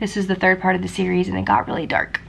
This is the third part of the series and it got really dark.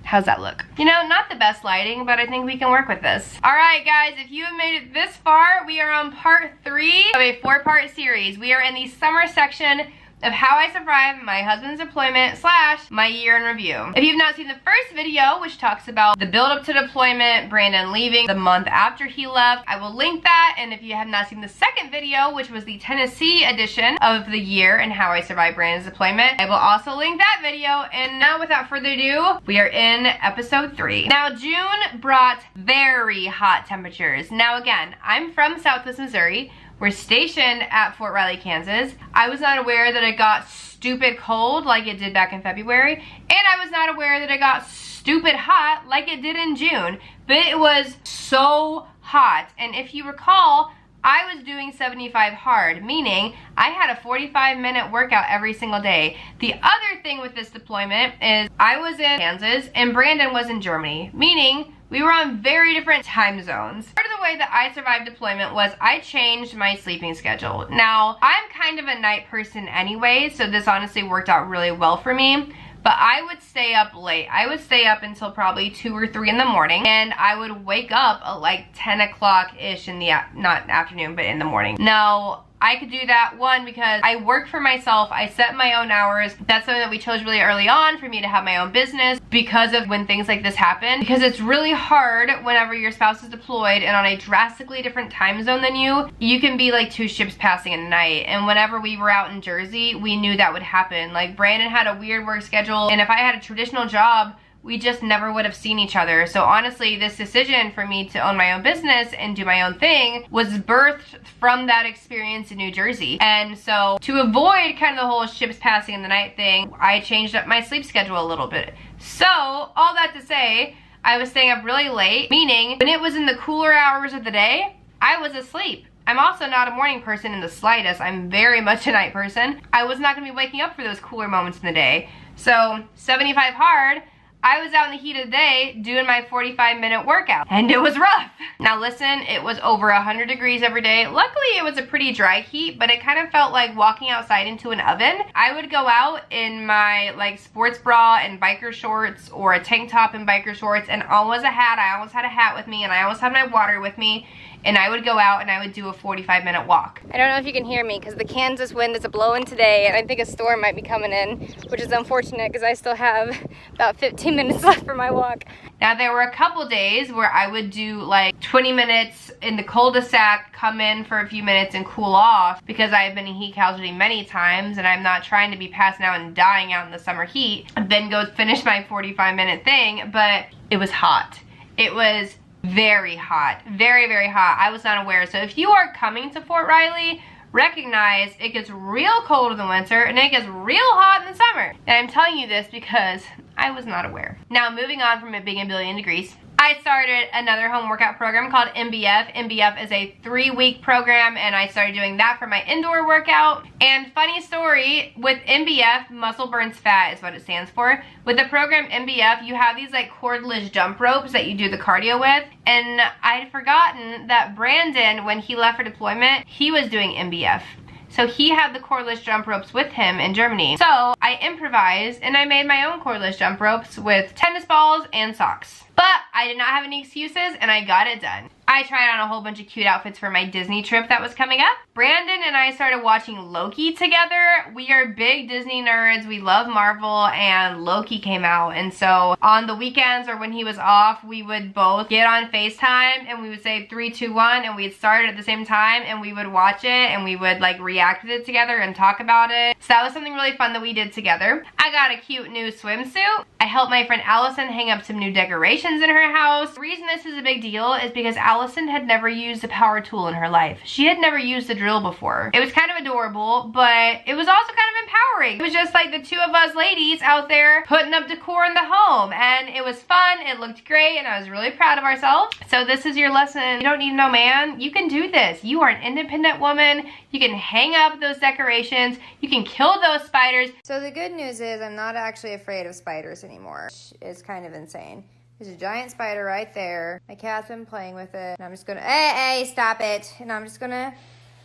How's that look? You know, not the best lighting, but I think we can work with this. All right, guys, if you have made it this far, we are on part 3 of a 4-part series. We are in the summer section of how I survived my husband's deployment / my year in review. If you've not seen the first video, which talks about the build up to deployment, Brandon leaving the month after he left, I will link that. And if you have not seen the second video, which was the Tennessee edition of the year and how I survived Brandon's deployment, I will also link that video. And now without further ado, we are in episode 3. Now June brought very hot temperatures. Now again, I'm from Southwest Missouri. We're stationed at Fort Riley, Kansas. I was not aware that it got stupid cold like it did back in February, and I was not aware that it got stupid hot like it did in June, but it was so hot. And if you recall, I was doing 75 hard, meaning I had a 45-minute workout every single day. The other thing with this deployment is I was in Kansas and Brandon was in Germany, meaning we were on very different time zones. Part of the way that I survived deployment was I changed my sleeping schedule. Now, I'm kind of a night person anyway, so this honestly worked out really well for me. But I would stay up late. I would stay up until probably 2 or 3 in the morning, and I would wake up at like 10 o'clock-ish in the, not afternoon, but in the morning. Now, I could do that, one, because I work for myself, I set my own hours. That's something that we chose really early on for me to have my own business because of when things like this happen. Because it's really hard whenever your spouse is deployed and on a drastically different time zone than you can be like 2 ships passing in the night. And whenever we were out in Jersey, we knew that would happen. Like Brandon had a weird work schedule, and if I had a traditional job, we just never would have seen each other. So honestly, this decision for me to own my own business and do my own thing was birthed from that experience in New Jersey. And so to avoid kind of the whole ships passing in the night thing, I changed up my sleep schedule a little bit. So all that to say, I was staying up really late, meaning when it was in the cooler hours of the day, I was asleep. I'm also not a morning person in the slightest. I'm very much a night person. I was not gonna be waking up for those cooler moments in the day. So 75 hard, I was out in the heat of the day doing my 45-minute workout, and it was rough. Now listen, it was over 100 degrees every day. Luckily, it was a pretty dry heat, but it kind of felt like walking outside into an oven. I would go out in my like sports bra and biker shorts, or a tank top and biker shorts, and always a hat. I always had a hat with me, and I always had my water with me. And I would go out and I would do a 45-minute walk. I don't know if you can hear me because the Kansas wind is blowing today, and I think a storm might be coming in, which is unfortunate because I still have about 15 minutes left for my walk. Now there were a couple days where I would do like 20 minutes in the cul-de-sac, come in for a few minutes and cool off, because I've been a heat casualty many times and I'm not trying to be passing out and dying out in the summer heat, then go finish my 45-minute thing. But it was hot. It was very hot, very, very hot. I was not aware. So if you are coming to Fort Riley, recognize it gets real cold in the winter and it gets real hot in the summer. And I'm telling you this because I was not aware. Now moving on from it being a billion degrees, I started another home workout program called MBF. MBF is a 3-week program, and I started doing that for my indoor workout. And funny story, with MBF, muscle burns fat is what it stands for. With the program MBF, you have these like cordless jump ropes that you do the cardio with. And I'd forgotten that Brandon, when he left for deployment, he was doing MBF. So he had the cordless jump ropes with him in Germany. So I improvised and I made my own cordless jump ropes with tennis balls and socks. But I did not have any excuses and I got it done. I tried on a whole bunch of cute outfits for my Disney trip that was coming up. Brandon and I started watching Loki together. We are big Disney nerds. We love Marvel, and Loki came out. And so on the weekends or when he was off, we would both get on FaceTime and we would say 3, 2, 1, and we'd start it at the same time and we would watch it and we would like react with it together and talk about it. So that was something really fun that we did together. I got a cute new swimsuit. I helped my friend Allison hang up some new decorations in her house. The reason this is a big deal is because Allison had never used a power tool in her life. She had never used a drill before. It was kind of adorable, but it was also kind of empowering. It was just like the two of us ladies out there putting up decor in the home, and it was fun, it looked great, and I was really proud of ourselves. So this is your lesson. You don't need no man. You can do this. You are an independent woman. You can hang up those decorations. You can kill those spiders. So the good news is I'm not actually afraid of spiders anymore. It's kind of insane. There's a giant spider right there. My cat's been playing with it. And I'm just gonna, hey, stop it. And I'm just gonna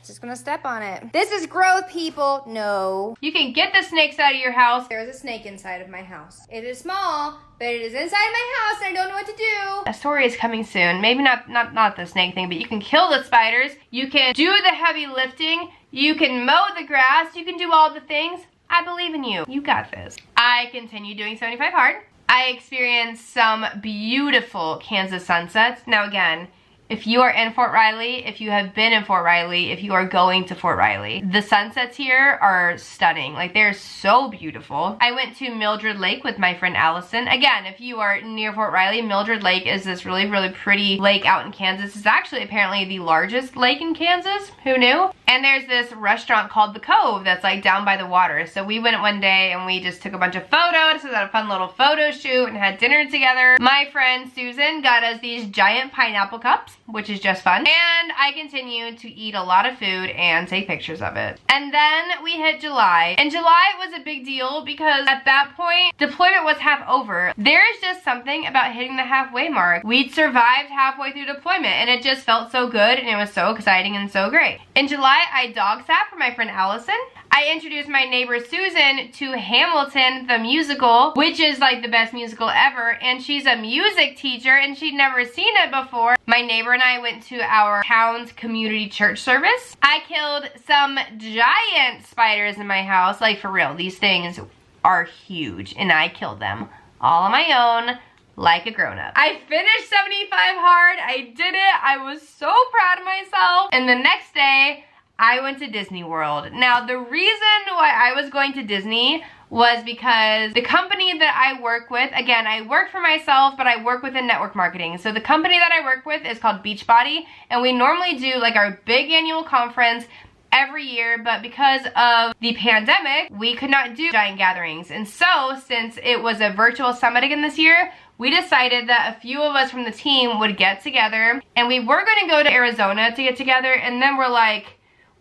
Just gonna step on it. This is growth, people. No. You can get the snakes out of your house. There is a snake inside of my house. It is small, but it is inside my house and I don't know what to do. A story is coming soon. Maybe not the snake thing, but you can kill the spiders. You can do the heavy lifting. You can mow the grass. You can do all the things. I believe in you. You got this. I continue doing 75 hard. I experienced some beautiful Kansas sunsets. Now again, if you are in Fort Riley, if you have been in Fort Riley, if you are going to Fort Riley, the sunsets here are stunning. Like, they're so beautiful. I went to Mildred Lake with my friend Allison. Again, if you are near Fort Riley, Mildred Lake is this really, really pretty lake out in Kansas. It's actually apparently the largest lake in Kansas. Who knew? And there's this restaurant called The Cove that's like down by the water. So we went one day and we just took a bunch of photos. We had a fun little photo shoot and had dinner together. My friend Susan got us these giant pineapple cups, which is just fun. And I continued to eat a lot of food and take pictures of it. And then we hit July. And July was a big deal because at that point, deployment was half over. There's just something about hitting the halfway mark. We'd survived halfway through deployment and it just felt so good and it was so exciting and so great. In July, I dog sat for my friend Allison. I introduced my neighbor Susan to Hamilton the musical, which is like the best musical ever, and she's a music teacher and she'd never seen it before. My neighbor and I went to our town's community church service. I killed some giant spiders in my house, like for real. These things are huge and I killed them all on my own, like a grown-up. I finished 75 hard. I did it. I was so proud of myself. And the next day, I went to Disney World. Now, the reason why I was going to Disney was because the company that I work with, again, I work for myself, but I work within network marketing. So the company that I work with is called Beachbody, and we normally do like our big annual conference every year, but because of the pandemic, we could not do giant gatherings. And so, since it was a virtual summit again this year, we decided that a few of us from the team would get together, and we were gonna go to Arizona to get together, and then we're like,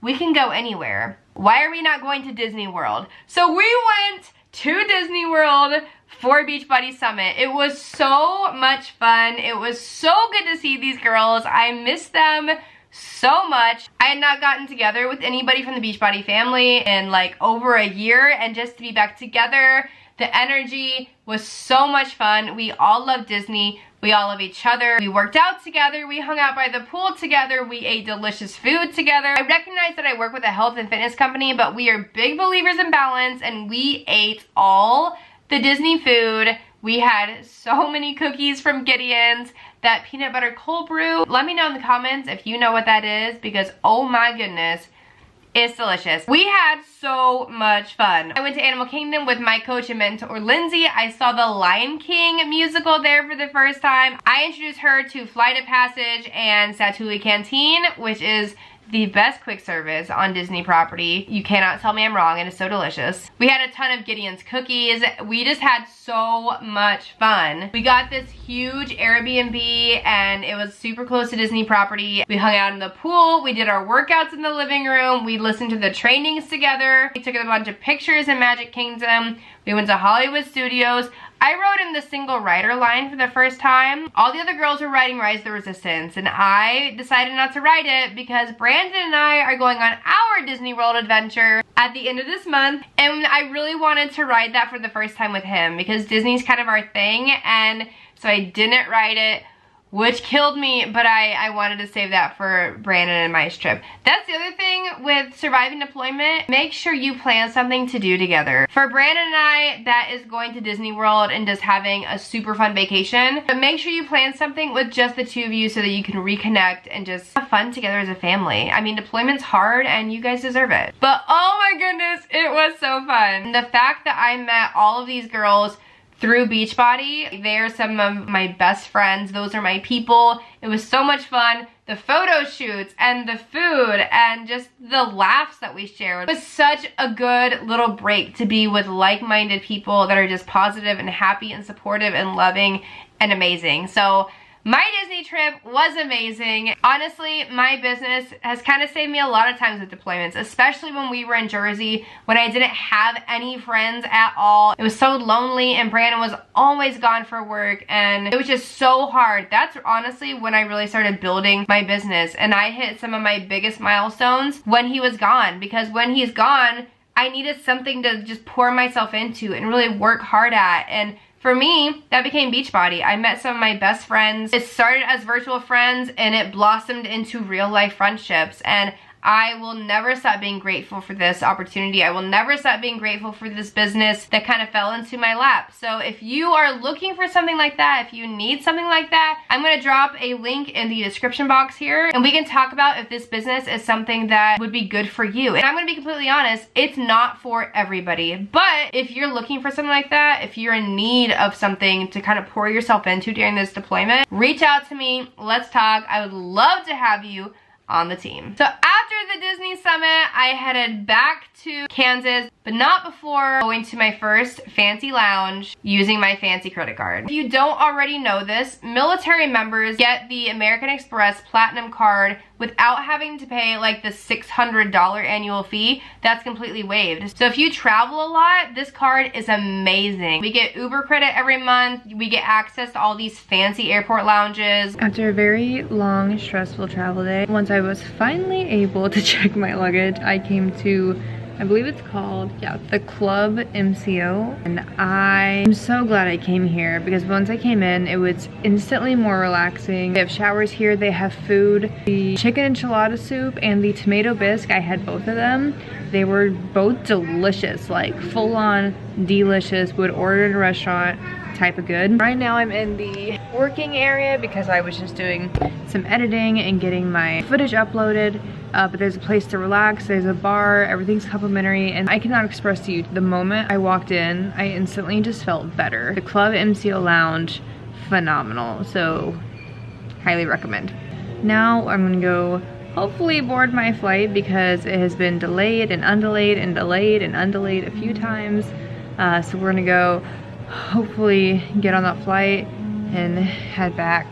we can go anywhere. Why are we not going to Disney World? So we went to Disney World for Beachbody Summit. It was so much fun. It was so good to see these girls. I missed them so much. I had not gotten together with anybody from the Beachbody family in like over a year, and just to be back together, the energy was so much fun. We all love Disney. We all love each other. We worked out together. We hung out by the pool together. We ate delicious food together. I recognize that I work with a health and fitness company, but we are big believers in balance, and we ate all the Disney food. We had so many cookies from Gideon's. That peanut butter cold brew. Let me know in the comments if you know what that is, because oh my goodness, it's delicious. We had so much fun. I went to Animal Kingdom with my coach and mentor, Lindsay. I saw the Lion King musical there for the first time. I introduced her to Flight of Passage and Satuli Canteen, which is the best quick service on Disney property. You cannot tell me I'm wrong. It is so delicious. We had a ton of Gideon's cookies. We just had so much fun. We got this huge Airbnb and it was super close to Disney property. We hung out in the pool. We did our workouts in the living room. We listened to the trainings together. We took a bunch of pictures in Magic Kingdom. We went to Hollywood Studios. I rode in the single rider line for the first time. All the other girls were riding Rise of the Resistance, and I decided not to ride it because Brandon and I are going on our Disney World adventure at the end of this month, and I really wanted to ride that for the first time with him because Disney's kind of our thing, and so I didn't ride it, which killed me, but I wanted to save that for Brandon and my trip. That's the other thing with surviving deployment. Make sure you plan something to do together. For Brandon and I, that is going to Disney World and just having a super fun vacation. But make sure you plan something with just the two of you so that you can reconnect and just have fun together as a family. I mean, deployment's hard and you guys deserve it. But oh my goodness, it was so fun. The fact that I met all of these girls through Beachbody. They're some of my best friends. Those are my people. It was so much fun. The photo shoots and the food and just the laughs that we shared. It was such a good little break to be with like-minded people that are just positive and happy and supportive and loving and amazing. So My Disney trip was amazing. Honestly, my business has kind of saved me a lot of times with deployments, especially when we were in Jersey, when I didn't have any friends at all. It was so lonely and Brandon was always gone for work and it was just so hard. That's honestly when I really started building my business, and I hit some of my biggest milestones when he was gone, because when he's gone, I needed something to just pour myself into and really work hard at. And for me, that became Beachbody. I met some of my best friends. It started as virtual friends and it blossomed into real life friendships. And I will never stop being grateful for this opportunity. I will never stop being grateful for this business that kind of fell into my lap. So if you are looking for something like that, if you need something like that, I'm gonna drop a link in the description box here and we can talk about if this business is something that would be good for you. And I'm gonna be completely honest, it's not for everybody. But if you're looking for something like that, if you're in need of something to kind of pour yourself into during this deployment, reach out to me, let's talk. I would love to have you on the team. So after the Disney Summit, I headed back to Kansas, but not before going to my first fancy lounge using my fancy credit card. If you don't already know this, military members get the American Express Platinum card without having to pay like the $600 annual fee. That's completely waived. So if you travel a lot, this card is amazing. We get Uber credit every month. We get access to all these fancy airport lounges. After a very long, stressful travel day, once I was finally able to check my luggage, I came to, I believe it's called, yeah, the Club MCO. And I'm so glad I came here because once I came in, it was instantly more relaxing. They have showers here, they have food. The chicken enchilada soup and the tomato bisque, I had both of them. They were both delicious, like full on delicious, would order in a restaurant type of good. Right now I'm in the working area because I was just doing some editing and getting my footage uploaded. But there's a place to relax, there's a bar, everything's complimentary, and I cannot express to you, the moment I walked in, I instantly just felt better. The Club MCO Lounge, phenomenal, so highly recommend. Now I'm gonna go hopefully board my flight because it has been delayed and undelayed and delayed and undelayed a few times. So we're gonna go hopefully get on that flight and head back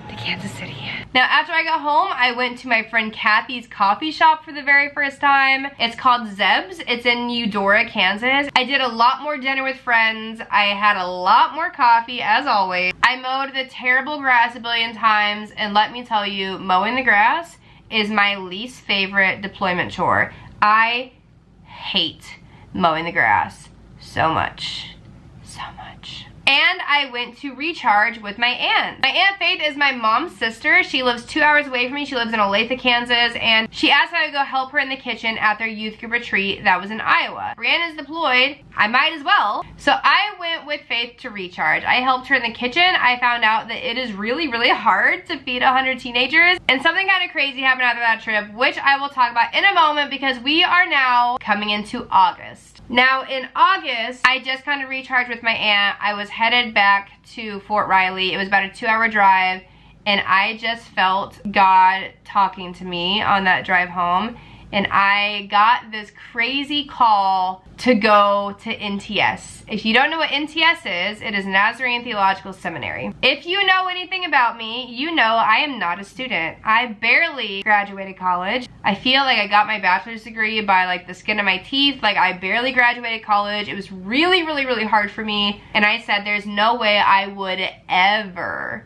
to Kansas City. Now after I got home, I went to my friend Kathy's coffee shop for the very first time. It's called Zeb's. It's in Eudora, Kansas. I did a lot more dinner with friends. I had a lot more coffee, as always. I mowed the terrible grass a billion times, and let me tell you, mowing the grass is my least favorite deployment chore. I hate mowing the grass so much. So much. And I went to recharge with my aunt. My Aunt Faith is my mom's sister. She lives 2 hours away from me. She lives in Olathe, Kansas, and she asked me to go help her in the kitchen at their youth group retreat that was in Iowa. Brianna's deployed. I might as well. So I went with Faith to recharge. I helped her in the kitchen. I found out that it is really, really hard to feed 100 teenagers. And something kind of crazy happened after that trip, which I will talk about in a moment because we are now coming into August. Now in August, I just kind of recharged with my aunt. I was headed back to Fort Riley. It was about a 2-hour drive, and I just felt God talking to me on that drive home. And I got this crazy call to go to NTS. If you don't know what NTS is, it is Nazarene Theological Seminary. If you know anything about me, you know I am not a student. I barely graduated college. I feel like I got my bachelor's degree by like the skin of my teeth. Like I barely graduated college. It was really, really, really hard for me. And I said there's no way I would ever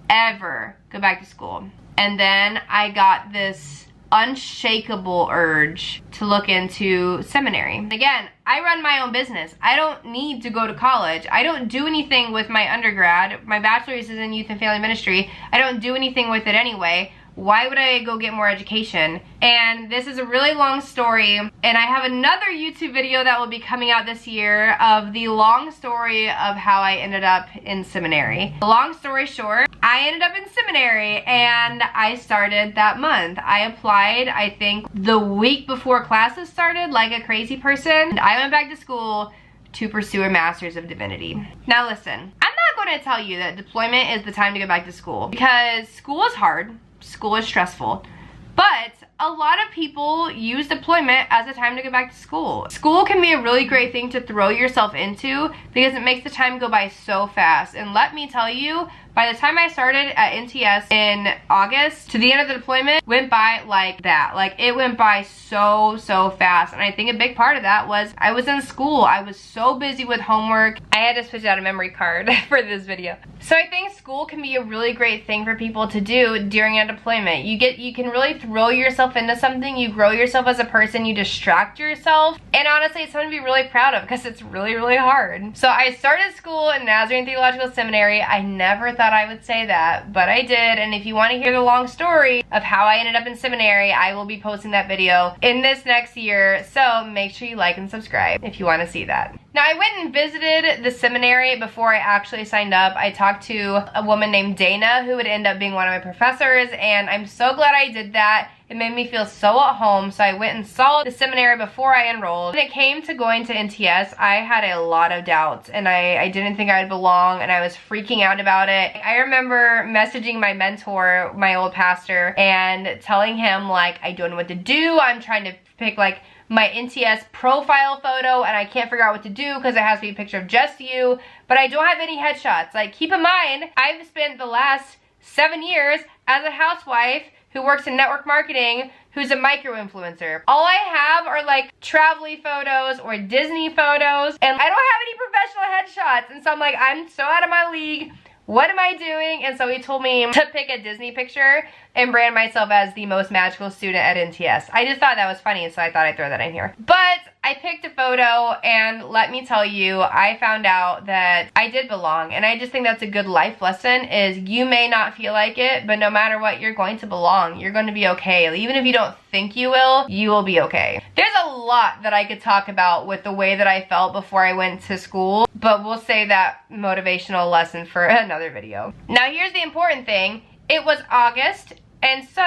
go back to school. And then I got this unshakable urge to look into seminary. Again, I run my own business. I don't need to go to college. I don't do anything with my undergrad. My bachelor's is in youth and family ministry. I don't do anything with it anyway. Why would I go get more education? And this is a really long story, and I have another YouTube video that will be coming out this year of the long story of how I ended up in seminary. Long story short, I ended up in seminary and I started that month. I applied, I think, the week before classes started like a crazy person. I went back to school to pursue a master's of divinity. Now listen, I'm not going to tell you that deployment is the time to go back to school because school is hard. School is stressful, but a lot of people use deployment as a time to go back to school. School can be a really great thing to throw yourself into because it makes the time go by so fast. And let me tell you, By the time I started at NTS in August to the end of the deployment went by like that. Like it went by so fast. And I think a big part of that was I was in school. I was so busy with homework. I had to switch out a memory card for this video. So I think school can be a really great thing for people to do during a deployment. You can really throw yourself into something. You grow yourself as a person. You distract yourself. And honestly, it's something to be really proud of because it's really hard. So I started school in Nazarene Theological Seminary. I never thought I would say that, but I did. And if you want to hear the long story of how I ended up in seminary, I will be posting that video in this next year. So make sure you like and subscribe if you want to see that. Now, I went and visited the seminary before I actually signed up. I talked to a woman named Dana who would end up being one of my professors, and I'm so glad I did that. It made me feel so at home, so I went and saw the seminary before I enrolled. When it came to going to NTS, I had a lot of doubts, and I didn't think I would belong, and I was freaking out about it. I remember messaging my mentor, my old pastor, and telling him, like, I don't know what to do. I'm trying to pick, like, my NTS profile photo, and I can't figure out what to do because it has to be a picture of just you, but I don't have any headshots. Like, keep in mind, I've spent the last 7 years as a housewife who works in network marketing, who's a micro-influencer. All I have are like travel-y photos or Disney photos, and I don't have any professional headshots. And so I'm like, I'm so out of my league. What am I doing? And so he told me to pick a Disney picture and brand myself as the most magical student at NTS. I just thought that was funny, so I thought I'd throw that in here. But I picked a photo, and let me tell you, I found out that I did belong. And I just think that's a good life lesson, is you may not feel like it, but no matter what, you're going to belong. You're going to be okay. Even if you don't think you will be okay. There's a lot that I could talk about with the way that I felt before I went to school, but we'll save that motivational lesson for another video. Now, here's the important thing. It was August, and so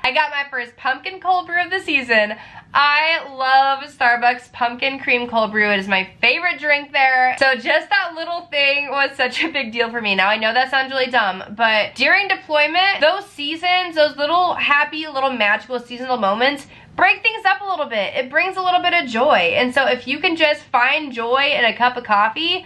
I got my first pumpkin cold brew of the season. I love Starbucks pumpkin cream cold brew. It is my favorite drink there. So just that little thing was such a big deal for me. Now I know that sounds really dumb, but during deployment, those seasons, those little happy, little magical seasonal moments break things up a little bit. It brings a little bit of joy. And so if you can just find joy in a cup of coffee,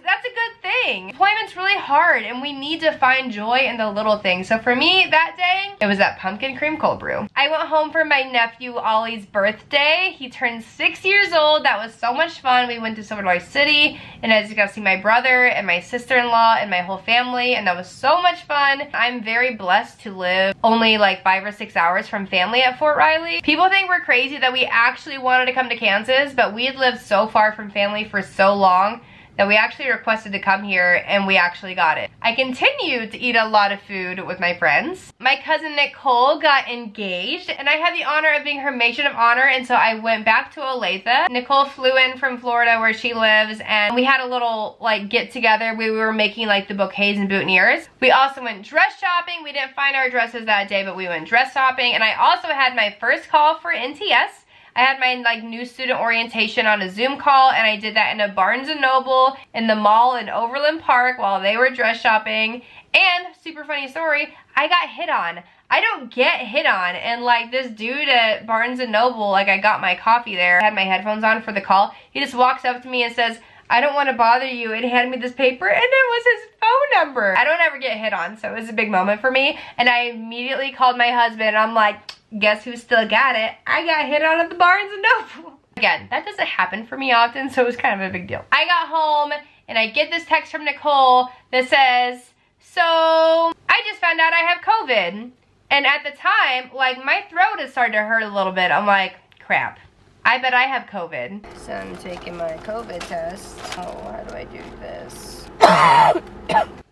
that's a good thing. Deployment's really hard, and we need to find joy in the little things. So for me, that day, it was that pumpkin cream cold brew. I went home for my nephew Ollie's birthday. He turned 6 years old. That was so much fun. We went to Silver City, and I just got to see my brother and my sister-in-law and my whole family, and that was so much fun. I'm very blessed to live only like 5 or 6 hours from family at Fort Riley. People think we're crazy that we actually wanted to come to Kansas, but we had lived so far from family for so long that we actually requested to come here, and we actually got it. I continued to eat a lot of food with my friends. My cousin Nicole got engaged, and I had the honor of being her matron of honor, and so I went back to Olathe. Nicole flew in from Florida where she lives, and we had a little like get together. We were making like the bouquets and boutonnieres. We also went dress shopping. We didn't find our dresses that day, but we went dress shopping, and I also had my first call for NTS. I had my like new student orientation on a Zoom call, and I did that in a Barnes & Noble in the mall in Overland Park while they were dress shopping. And super funny story, I got hit on. I don't get hit on, and like this dude at Barnes & Noble, like I got my coffee there, I had my headphones on for the call. He just walks up to me and says, I don't want to bother you, and he handed me this paper, and it was his phone number. I don't ever get hit on, so it was a big moment for me, and I immediately called my husband, and I'm like, guess who still got it? I got hit on at the Barnes & Noble. Again, that doesn't happen for me often, so it was kind of a big deal. I got home, and I get this text from Nicole that says, so, I just found out I have COVID. And at the time, like, my throat had started to hurt a little bit. I'm like, crap. I bet I have COVID. So I'm taking my COVID test. Oh, how do I do this?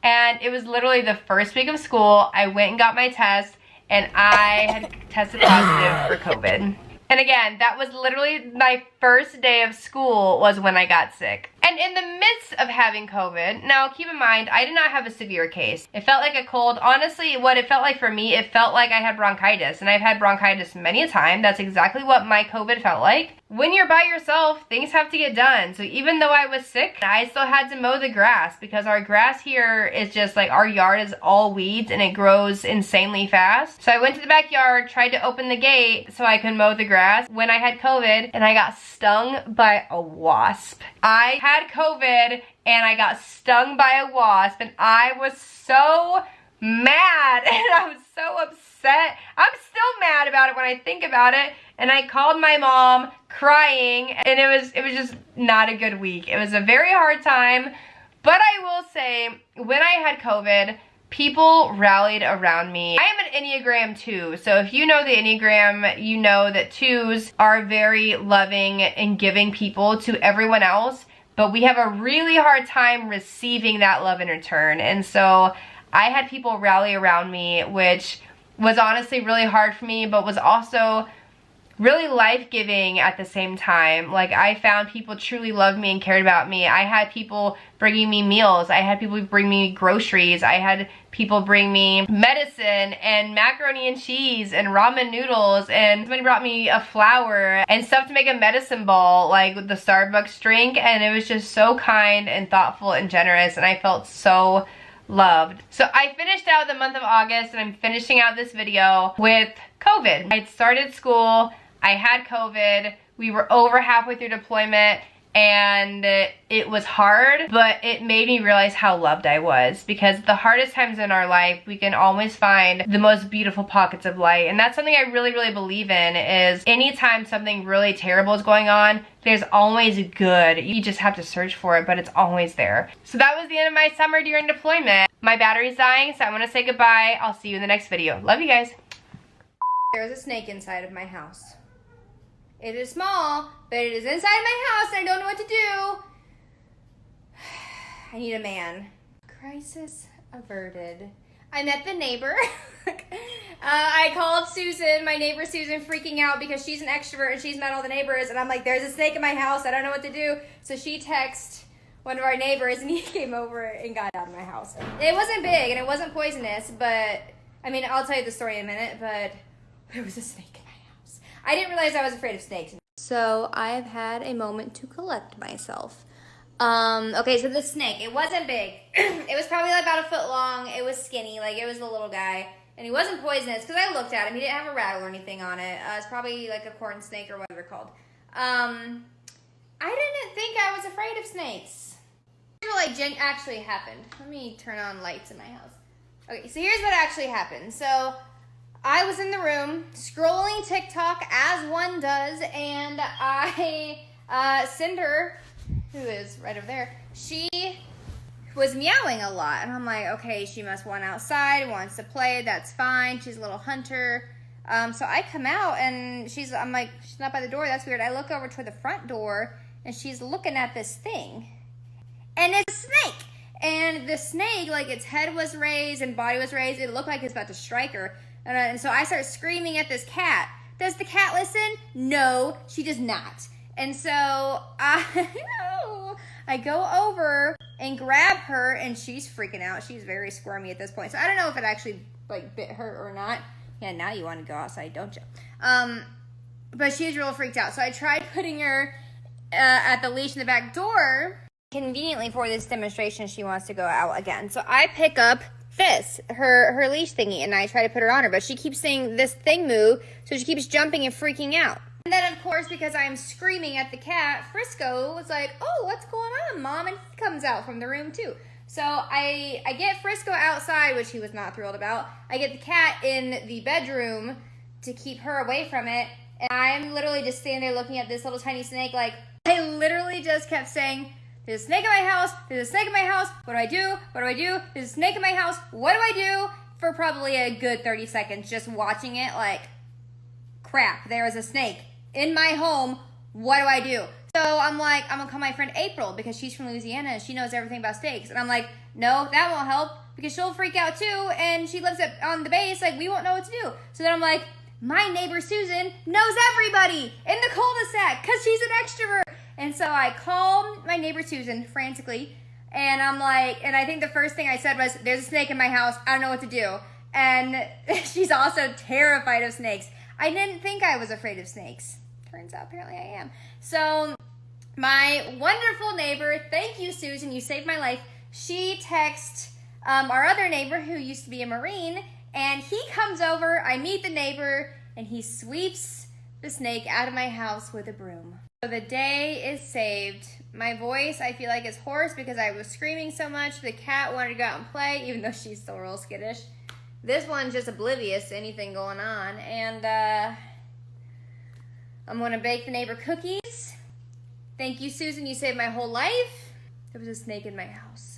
And it was literally the first week of school. I went and got my test, and I had tested positive for COVID. And again, that was literally my first day of school was when I got sick. And in the midst of having COVID, now keep in mind, I did not have a severe case. It felt like a cold. Honestly, what it felt like for me, it felt like I had bronchitis. And I've had bronchitis many a time. That's exactly what my COVID felt like. When you're by yourself, things have to get done. So even though I was sick, I still had to mow the grass because our grass here is just like, our yard is all weeds and it grows insanely fast. So I went to the backyard, tried to open the gate so I could mow the grass when I had COVID, and I got stung by a wasp. I had COVID and I got stung by a wasp and I was so mad and I was so upset. I'm still mad about it when I think about it. And I called my mom crying and it was just not a good week. It was a very hard time. But I will say, when I had COVID, people rallied around me. I am an Enneagram 2, so if you know the Enneagram, you know that 2s are very loving and giving people to everyone else, but we have a really hard time receiving that love in return. And so I had people rally around me, which was honestly really hard for me, but was also really life-giving at the same time. Like, I found people truly loved me and cared about me. I had people bringing me meals. I had people bring me groceries. I had people bring me medicine and macaroni and cheese and ramen noodles, and somebody brought me a flower and stuff to make a medicine ball, like with the Starbucks drink, and it was just so kind and thoughtful and generous, and I felt so loved. So I finished out the month of August, and I'm finishing out this video with COVID. I started school, I had COVID, we were over halfway through deployment, and it was hard, but it made me realize how loved I was, because the hardest times in our life, we can always find the most beautiful pockets of light. And that's something I really, really believe in, is anytime something really terrible is going on, there's always good. You just have to search for it, but it's always there. So that was the end of my summer during deployment. My battery's dying, so I'm gonna say goodbye. I'll see you in the next video. Love you guys. There's a snake inside of my house. It is small, but it is inside my house and I don't know what to do. I need a man. Crisis averted. I met the neighbor. I called Susan, my neighbor Susan, freaking out because she's an extrovert and she's met all the neighbors. And I'm like, there's a snake in my house. I don't know what to do. So she texted one of our neighbors and he came over and got out of my house. It wasn't big and it wasn't poisonous, but I mean, I'll tell you the story in a minute, but there was a snake in my house. I didn't realize I was afraid of snakes. So I've had a moment to collect myself. Okay, so the snake, it wasn't big. It was probably like about a foot long. It was skinny, like it was the little guy. And he wasn't poisonous, because I looked at him. He didn't have a rattle or anything on it. It's probably like a corn snake or whatever they're called. I didn't think I was afraid of snakes. Here's what actually happened. Let me turn on lights in my house. Okay, so here's what actually happened. So I was in the room scrolling TikTok as one does, and Cinder, who is right over there, she was meowing a lot. And I'm like, okay, she must want outside, wants to play, that's fine. She's a little hunter. So I come out and I'm like, she's not by the door, that's weird. I look over toward the front door and she's looking at this thing. And it's a snake. And the snake, like its head was raised and body was raised. It looked like it's about to strike her. And so I start screaming at this cat. Does the cat listen? No, she does not. And so I go over and grab her, and she's freaking out. She's very squirmy at this point. So I don't know if it actually like bit her or not. Yeah, now you want to go outside, don't you? But she was real freaked out. So I tried putting her at the leash in the back door. Conveniently for this demonstration, she wants to go out again. So I pick up her leash thingy, and I try to put her on her, but she keeps seeing this thing move, so she keeps jumping and freaking out. And then, of course, because I'm screaming at the cat, Frisco was like, oh, what's going on, Mom? And he comes out from the room, too. So I get Frisco outside, which he was not thrilled about. I get the cat in the bedroom to keep her away from it, and I'm literally just standing there looking at this little tiny snake, like, I literally just kept saying, there's a snake in my house, there's a snake in my house, what do I do, what do I do, there's a snake in my house, what do I do, for probably a good 30 seconds, just watching it like, crap, there is a snake in my home, what do I do? So I'm like, I'm gonna call my friend April, because she's from Louisiana, and she knows everything about snakes, and I'm like, no, that won't help, because she'll freak out too, and she lives on the base, like, we won't know what to do. So then I'm like, my neighbor Susan knows everybody in the cul-de-sac, because she's an extrovert. And so I called my neighbor Susan frantically, and I'm like, and I think the first thing I said was, there's a snake in my house, I don't know what to do. And she's also terrified of snakes. I didn't think I was afraid of snakes. Turns out apparently I am. So my wonderful neighbor, thank you Susan, you saved my life. She texted our other neighbor who used to be a Marine, and he comes over, I meet the neighbor, and he sweeps the snake out of my house with a broom. So the day is saved. My voice, I feel like, is hoarse because I was screaming so much. The cat wanted to go out and play, even though she's still real skittish. This one's just oblivious to anything going on. And I'm gonna bake the neighbor cookies. Thank you, Susan. You saved my whole life. There was a snake in my house.